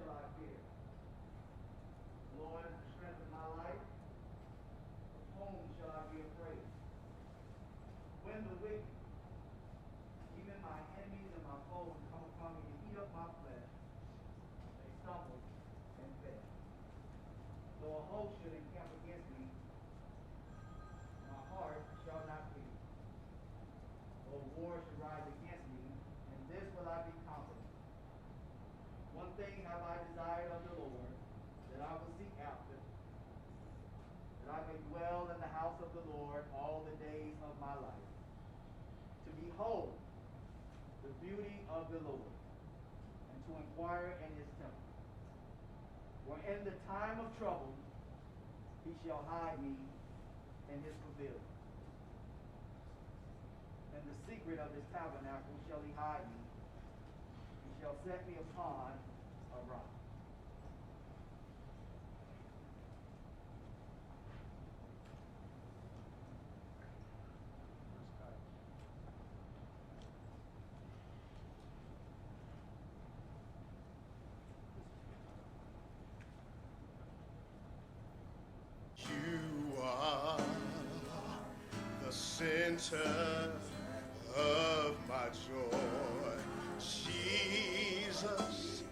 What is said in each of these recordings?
shall I fear? The Lord is the strength of my life. Of whom shall I be afraid? When the wicked, even my enemies and my foes, come upon me to eat up my flesh, they stumble and fail. Though a host should encamp against me, my heart shall not fear. Though war should rise against me, in this will I be confident. One thing have I desired of the Lord, that I will seek after, that I may dwell in the house of the Lord all the days of my life, to behold the beauty of the Lord, and to inquire in his temple. For in the time of trouble he shall hide me in his pavilion. In the secret of his tabernacle shall he hide me. He shall set me upon a rock. You are the center of my joy. Jesus,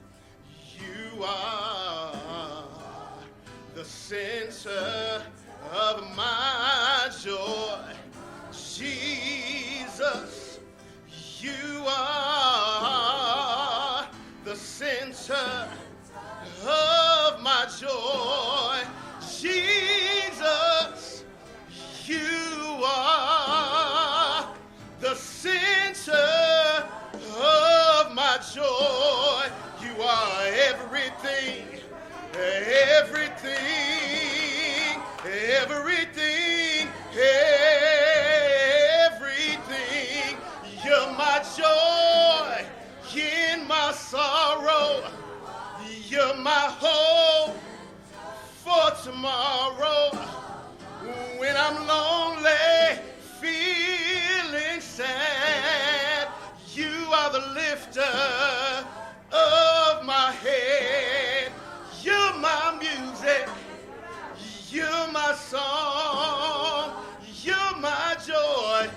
you are the center of my joy. Jesus, you are the center of my joy. Jesus, you are the center of my joy. You are everything, everything, everything, everything. You're my joy in my sorrow. You're my hope for tomorrow. When I'm lonely, feeling sad, you are the lifter of my head. You're my music, you're my song, you're my joy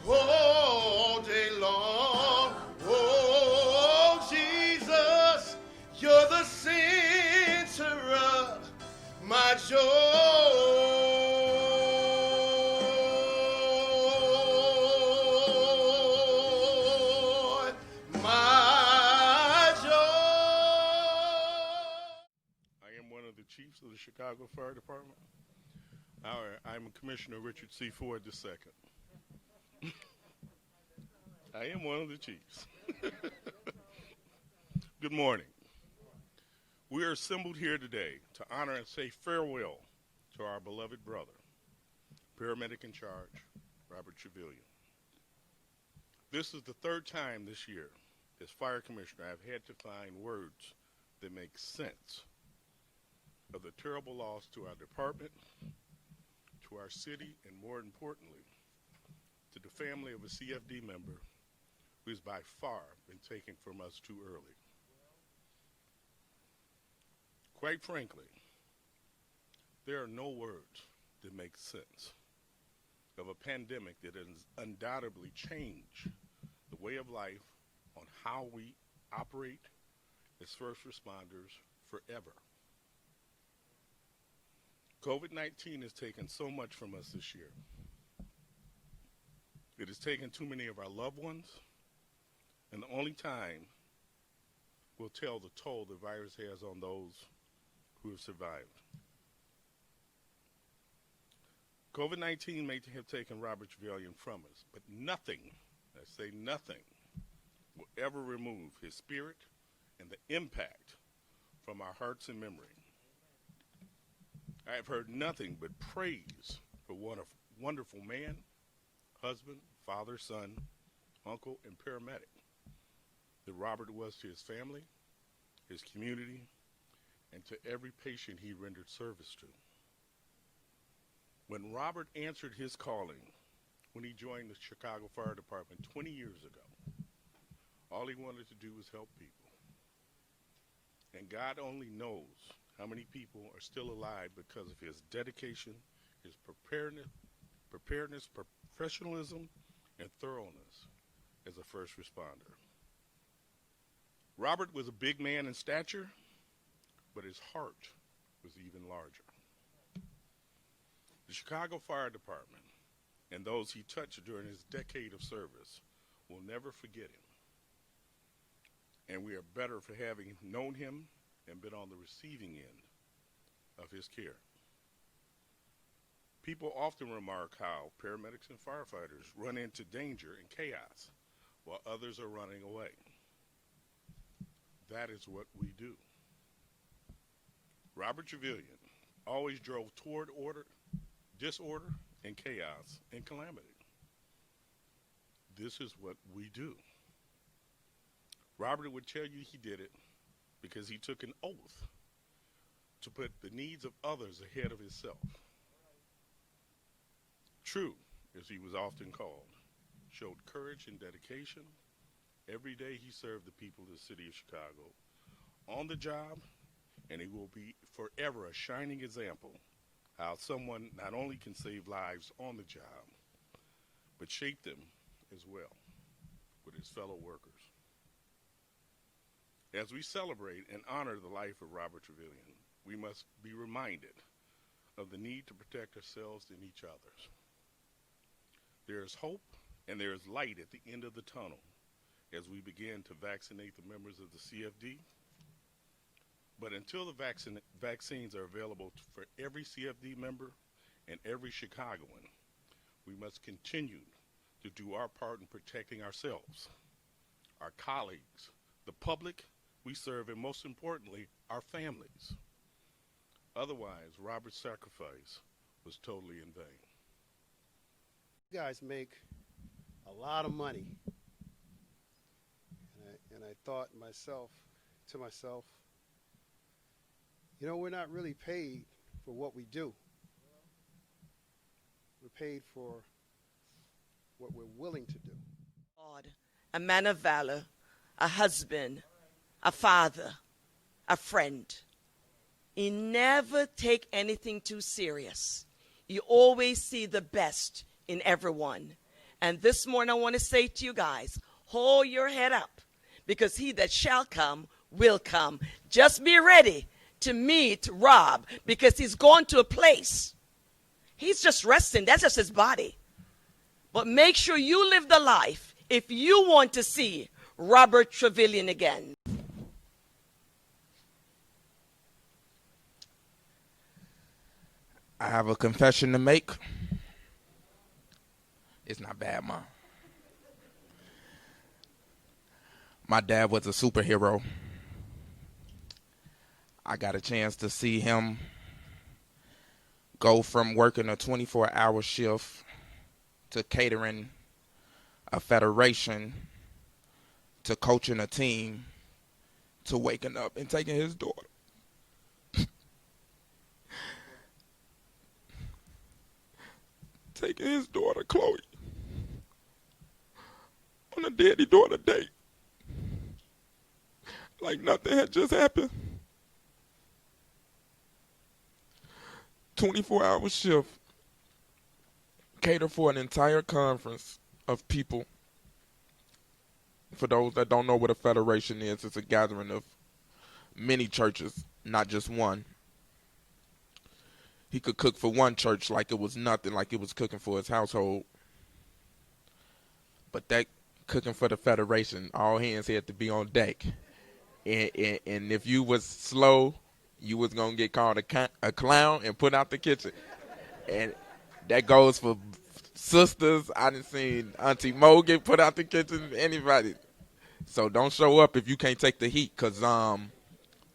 all day long. Oh, Jesus, you're the center of my joy. My joy. I am one of the chiefs of the Chicago Fire Department. I'm Commissioner Richard C. Ford II. I am one of the chiefs. Good morning. We are assembled here today to honor and say farewell to our beloved brother, Paramedic in charge, Robert Truevillian. This is the third time this year, as Fire Commissioner, I've had to find words that make sense of the terrible loss to our department, to our city, and more importantly, to the family of a CFD member who has by far been taken from us too early. Quite frankly, there are no words that make sense of a pandemic that has undoubtedly changed the way of life on how we operate as first responders forever. COVID-19 has taken so much from us this year. It has taken too many of our loved ones, and the only time will tell the toll the virus has on those who have survived. COVID-19 may have taken Robert Truevillian from us, but nothing, I say nothing, will ever remove his spirit and the impact from our hearts and memory. I have heard nothing but praise for what a wonderful man, husband, father, son, uncle, and paramedic that Robert was to his family, his community, and to every patient he rendered service to. When Robert answered his calling when he joined the Chicago Fire Department 20 years ago, all he wanted to do was help people. And And God only knows how many people are still alive because of his dedication, his preparedness, professionalism, and thoroughness as a first responder. Robert was a big man in stature, but his heart was even larger. The Chicago Fire Department and those he touched during his decade of service will never forget him. And we are better for having known him and been on the receiving end of his care. People often remark how paramedics and firefighters run into danger and chaos while others are running away. That is what we do. Robert Truevillian always drove toward order, disorder, and chaos and calamity. This is what we do. Robert would tell you he did it because he took an oath to put the needs of others ahead of himself. True, as he was often called, showed courage and dedication. Every day he served the people of the city of Chicago on the job, and he will be forever a shining example how someone not only can save lives on the job, but shape them as well with his fellow workers. As we celebrate and honor the life of Robert Truevillian, we must be reminded of the need to protect ourselves and each other. There is hope and there is light at the end of the tunnel as we begin to vaccinate the members of the CFD. But until the vaccines are available for every CFD member and every Chicagoan, we must continue to do our part in protecting ourselves, our colleagues, the public we serve, and most importantly, our families. Otherwise, Robert's sacrifice was totally in vain. You guys make a lot of money. And I thought to myself, you know, we're not really paid for what we do. We're paid for what we're willing to do. God, a man of valor, a husband, a father, a friend. He never take anything too serious. You always see the best in everyone. And this morning I want to say to you guys, hold your head up, because he that shall come will come. Just be ready to meet Rob, because he's going to a place. He's just resting. That's just his body. But make sure you live the life if you want to see Robert Truevillian again. I have a confession to make. It's not bad, Mom. My dad was a superhero. I got a chance to see him go from working a 24-hour shift to catering a federation to coaching a team to waking up and taking his daughter. Taking his daughter, Chloe, on a daddy-daughter date. Like nothing had just happened. 24-hour shift. Cater for an entire conference of people. For those that don't know what a federation is, it's a gathering of many churches, not just one. He could cook for one church like it was nothing, like it was cooking for his household. But that cooking for the federation, all hands had to be on deck. And if you was slow, you was going to get called a clown and put out the kitchen. And that goes for sisters. I done seen Auntie Mo get put out the kitchen, anybody. So don't show up if you can't take the heat, because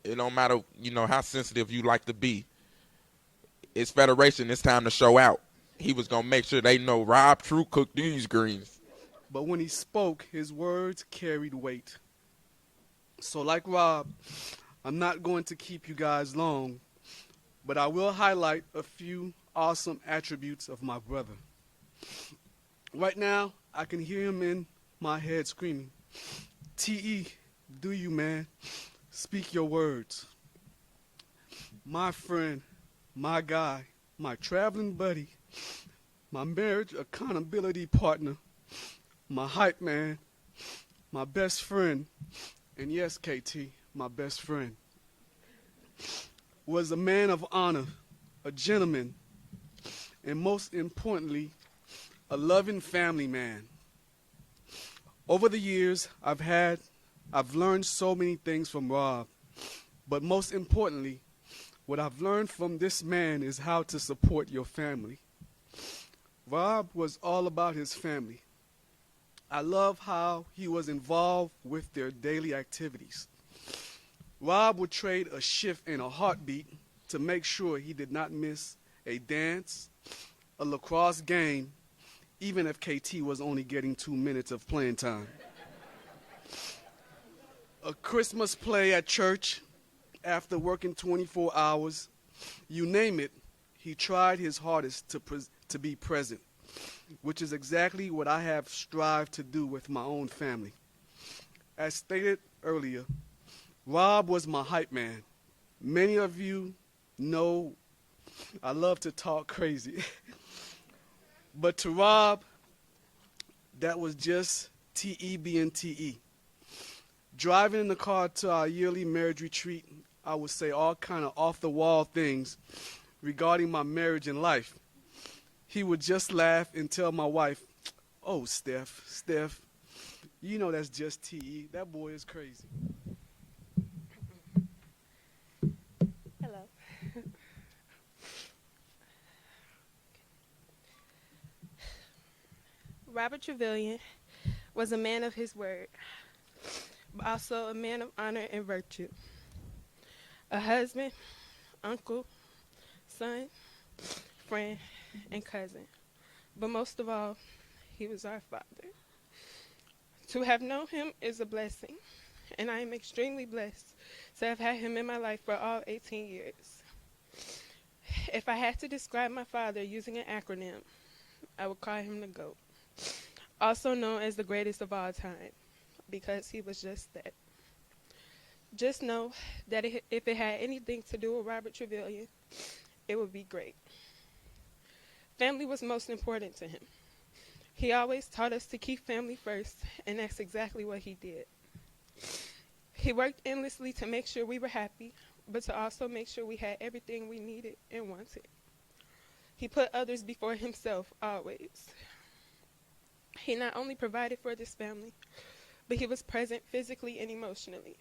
it don't matter, how sensitive you like to be. It's federation, it's time to show out. He was going to make sure they know Rob True cooked these greens. But when he spoke, his words carried weight. So like Rob, I'm not going to keep you guys long, but I will highlight a few awesome attributes of my brother. Right now, I can hear him in my head screaming, T.E., do you, man? speak your words. My friend, my guy, my traveling buddy, my marriage accountability partner, my hype man, my best friend, and yes, KT, my best friend, was a man of honor, a gentleman, and most importantly, a loving family man. Over the years, I've learned so many things from Rob, but most importantly, what I've learned from this man is how to support your family. Rob was all about his family. I love how he was involved with their daily activities. Rob would trade a shift in a heartbeat to make sure he did not miss a dance, a lacrosse game, even if KT was only getting 2 minutes of playing time. A Christmas play at church after working 24 hours, you name it, he tried his hardest to be present, which is exactly what I have strived to do with my own family. As stated earlier, Rob was my hype man. Many of you know I love to talk crazy. But to Rob, that was just TE being TE. Driving in the car to our yearly marriage retreat, I would say all kind of off-the-wall things regarding my marriage and life. He would just laugh and tell my wife, "Oh, Steph, you know that's just TE. That boy is crazy." Hello. Robert Truevillian was a man of his word, but also a man of honor and virtue. A husband, uncle, son, friend, and cousin. But most of all, he was our father. To have known him is a blessing, and I am extremely blessed to have had him in my life for all 18 years. If I had to describe my father using an acronym, I would call him the GOAT, also known as the greatest of all time, because he was just that. Just know that if it had anything to do with Robert Truevillian, it would be great. Family was most important to him. He always taught us to keep family first, and that's exactly what he did. He worked endlessly to make sure we were happy, but to also make sure we had everything we needed and wanted. He put others before himself, always. He not only provided for this family, but he was present physically and emotionally.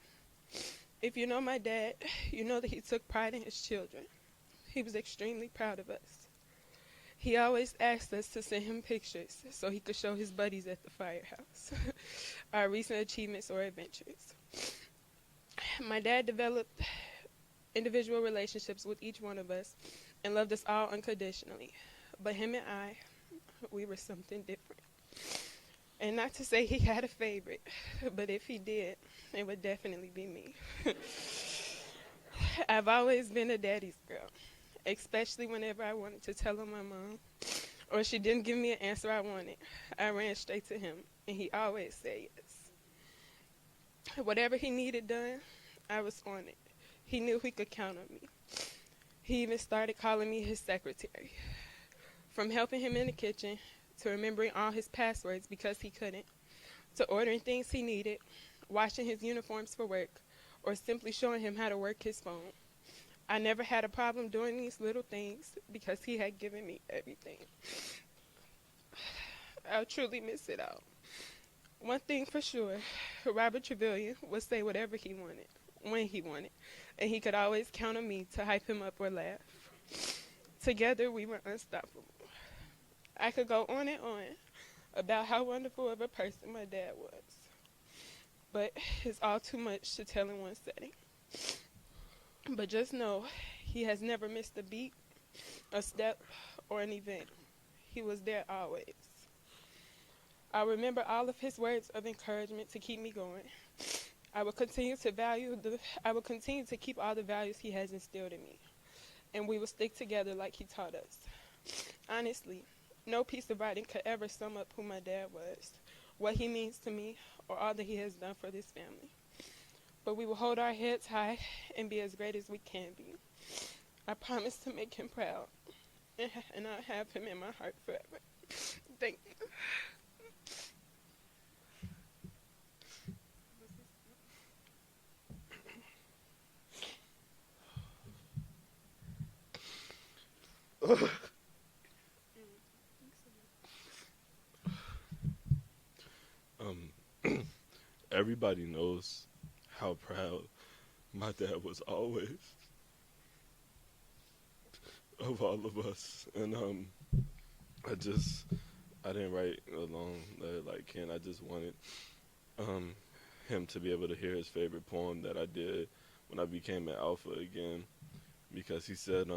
If you know my dad, you know that he took pride in his children. He was extremely proud of us. He always asked us to send him pictures so he could show his buddies at the firehouse our recent achievements or adventures. My dad developed individual relationships with each one of us and loved us all unconditionally. But him and I, we were something different. And not to say he had a favorite, but if he did, it would definitely be me. I've always been a daddy's girl, especially whenever I wanted to tell on my mom or she didn't give me an answer I wanted. I ran straight to him, and he always said yes. Whatever he needed done, I was on it. He knew he could count on me. He even started calling me his secretary. From helping him in the kitchen, to remembering all his passwords because he couldn't, to ordering things he needed, washing his uniforms for work, or simply showing him how to work his phone. I never had a problem doing these little things because he had given me everything. I'll truly miss it all. One thing for sure, Robert Truevillian would say whatever he wanted, when he wanted, and he could always count on me to hype him up or laugh. Together, we were unstoppable. I could go on and on about how wonderful of a person my dad was, but it's all too much to tell in one setting. But just know, he has never missed a beat, a step, or an event. He was there always. I remember all of his words of encouragement to keep me going. I will continue to keep all the values he has instilled in me, and we will stick together like he taught us. Honestly, no piece of writing could ever sum up who my dad was, what he means to me, or all that he has done for this family. but we will hold our heads high and be as great as we can be. I promise to make him proud, and I'll have him in my heart forever. Thank you. Everybody knows how proud my dad was always of all of us, and I didn't write a long letter like Ken. I just wanted him to be able to hear his favorite poem that I did when I became an alpha again, because he said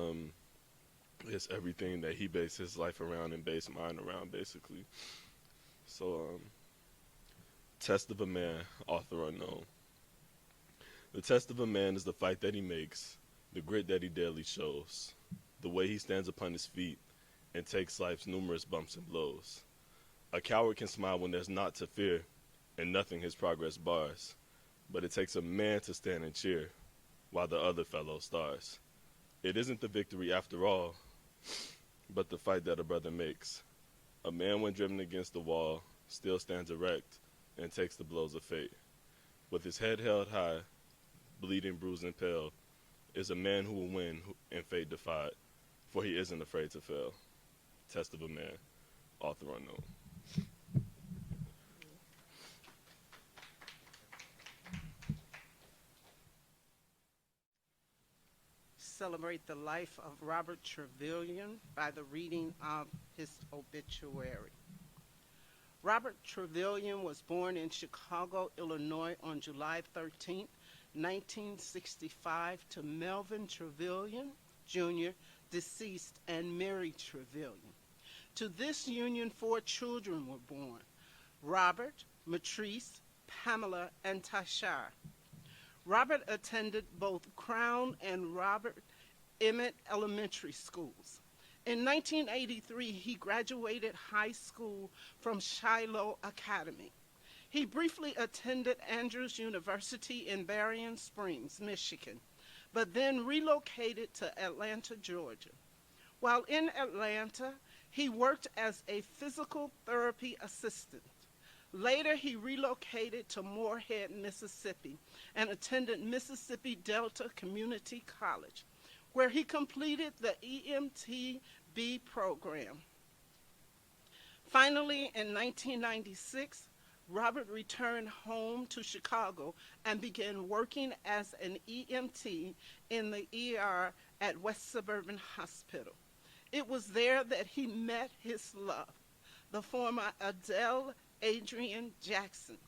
it's everything that he based his life around and based mine around, basically. So Test of a Man, author unknown. The test of a man is the fight that he makes, the grit that he daily shows, the way he stands upon his feet and takes life's numerous bumps and blows. A coward can smile when there's naught to fear, and nothing his progress bars. But it takes a man to stand and cheer, while the other fellow stars. It isn't the victory after all, but the fight that a brother makes. A man when driven against the wall still stands erect and takes the blows of fate. With his head held high, bleeding, bruised, and pale, is a man who will win and fate defied, for he isn't afraid to fail. Test of a Man, author unknown. Celebrate the life of Robert Truevillian by the reading of his obituary. Robert Truevillian was born in Chicago, Illinois on July 13, 1965 to Melvin Truevillian, Jr., deceased, and Mary Truevillian. To this union, 4 children were born: Robert, Matrice, Pamela, and Tashar. Robert attended both Crown and Robert Emmett elementary schools. In 1983, he graduated high school from Shiloh Academy. He briefly attended Andrews University in Berrien Springs, Michigan, but then relocated to Atlanta, Georgia. While in Atlanta, he worked as a physical therapy assistant. Later, he relocated to Moorhead, Mississippi, and attended Mississippi Delta Community College, where he completed the EMTB program. Finally, in 1996, Robert returned home to Chicago and began working as an EMT in the ER at West Suburban Hospital. It was there that he met his love, the former Adele Adrian Jackson.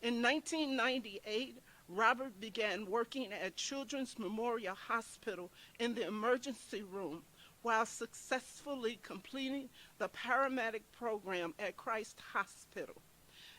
In 1998, Robert began working at Children's Memorial Hospital in the emergency room while successfully completing the paramedic program at Christ Hospital.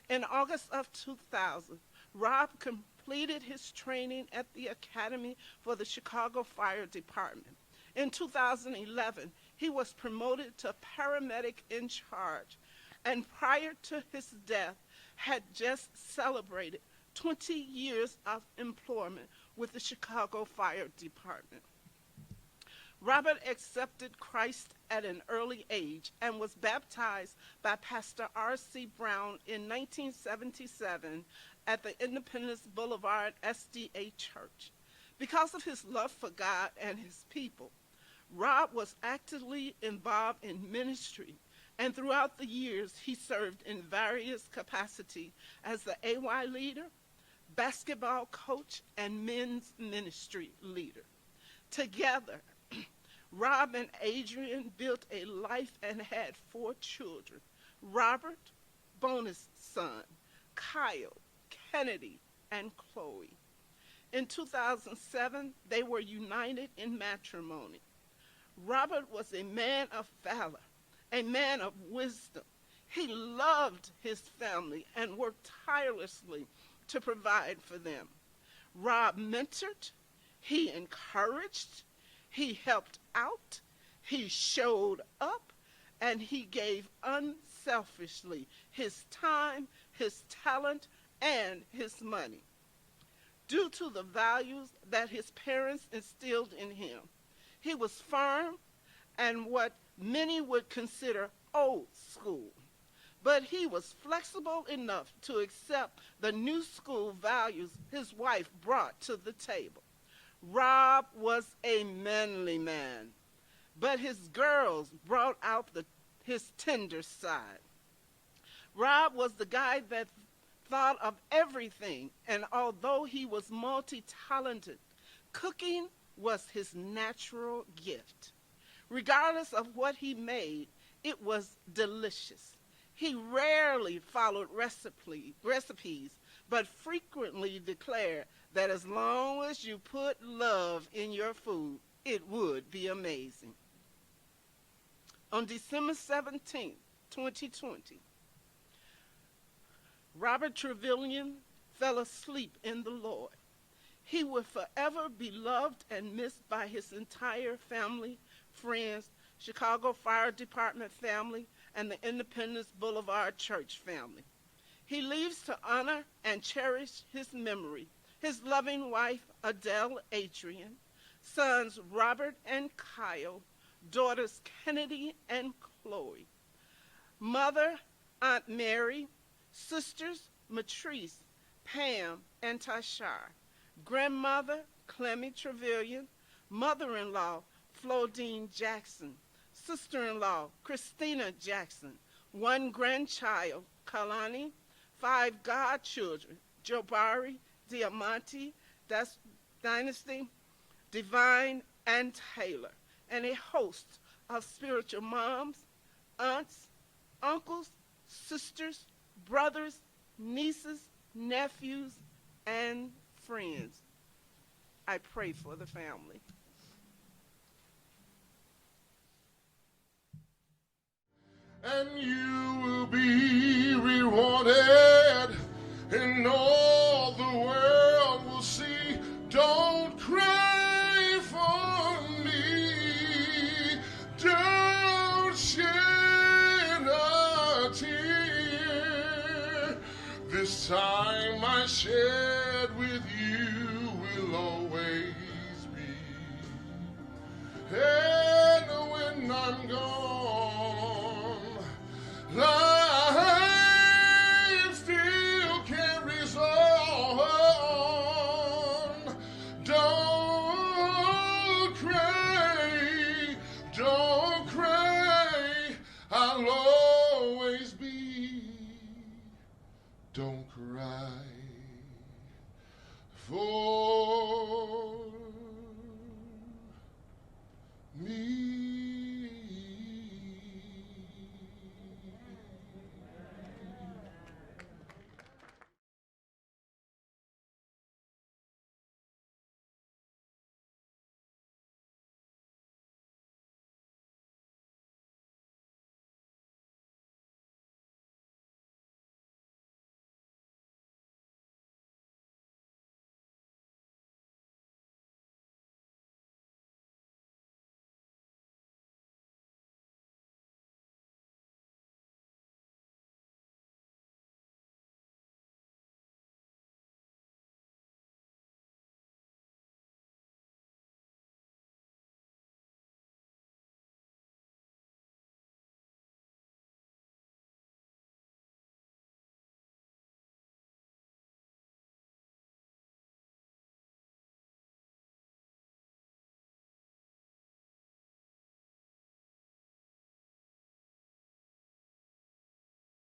In August of 2000, Rob completed his training at the Academy for the Chicago Fire Department. In 2011, he was promoted to paramedic in charge, and prior to his death, had just celebrated 20 years of employment with the Chicago Fire Department. Robert accepted Christ at an early age and was baptized by Pastor R.C. Brown in 1977 at the Independence Boulevard SDA Church. Because of his love for God and his people, Rob was actively involved in ministry, and throughout the years he served in various capacities as the AY leader, basketball coach, and men's ministry leader. Together, Rob and Adrian built a life and had 4 children: Robert, bonus son, Kyle, Kennedy, and Chloe. In 2007, they were united in matrimony. Robert was a man of valor, a man of wisdom. He loved his family and worked tirelessly to provide for them. Rob mentored, he encouraged, he helped out, he showed up, and he gave unselfishly his time, his talent, and his money. due to the values that his parents instilled in him. He was firm and what many would consider old school, but he was flexible enough to accept the new school values his wife brought to the table. Rob was a manly man, but his girls brought out his tender side. Rob was the guy that thought of everything, and although he was multi-talented, cooking was his natural gift. Regardless of what he made, it was delicious. He rarely followed recipes, but frequently declared that as long as you put love in your food, it would be amazing. On December 17, 2020, Robert Truevillian fell asleep in the Lord. He would forever be loved and missed by his entire family, friends, Chicago Fire Department family, and the Independence Boulevard Church family. He leaves to honor and cherish his memory, his loving wife, Adele Adrian, sons Robert and Kyle, daughters Kennedy and Chloe, mother, Aunt Mary, sisters Matrice, Pam, and Tashar, grandmother Clemmy Truevillian, mother-in-law Flodine Jackson, sister-in-law Christina Jackson, one grandchild Kalani, 5 godchildren Jobari, Diamante, that's Dynasty, Divine, and Taylor, and a host of spiritual moms, aunts, uncles, sisters, brothers, nieces, nephews, and friends. I pray for the family. And you will be rewarded, and all the world will see. Don't cry for me, don't shed a tear. This time I share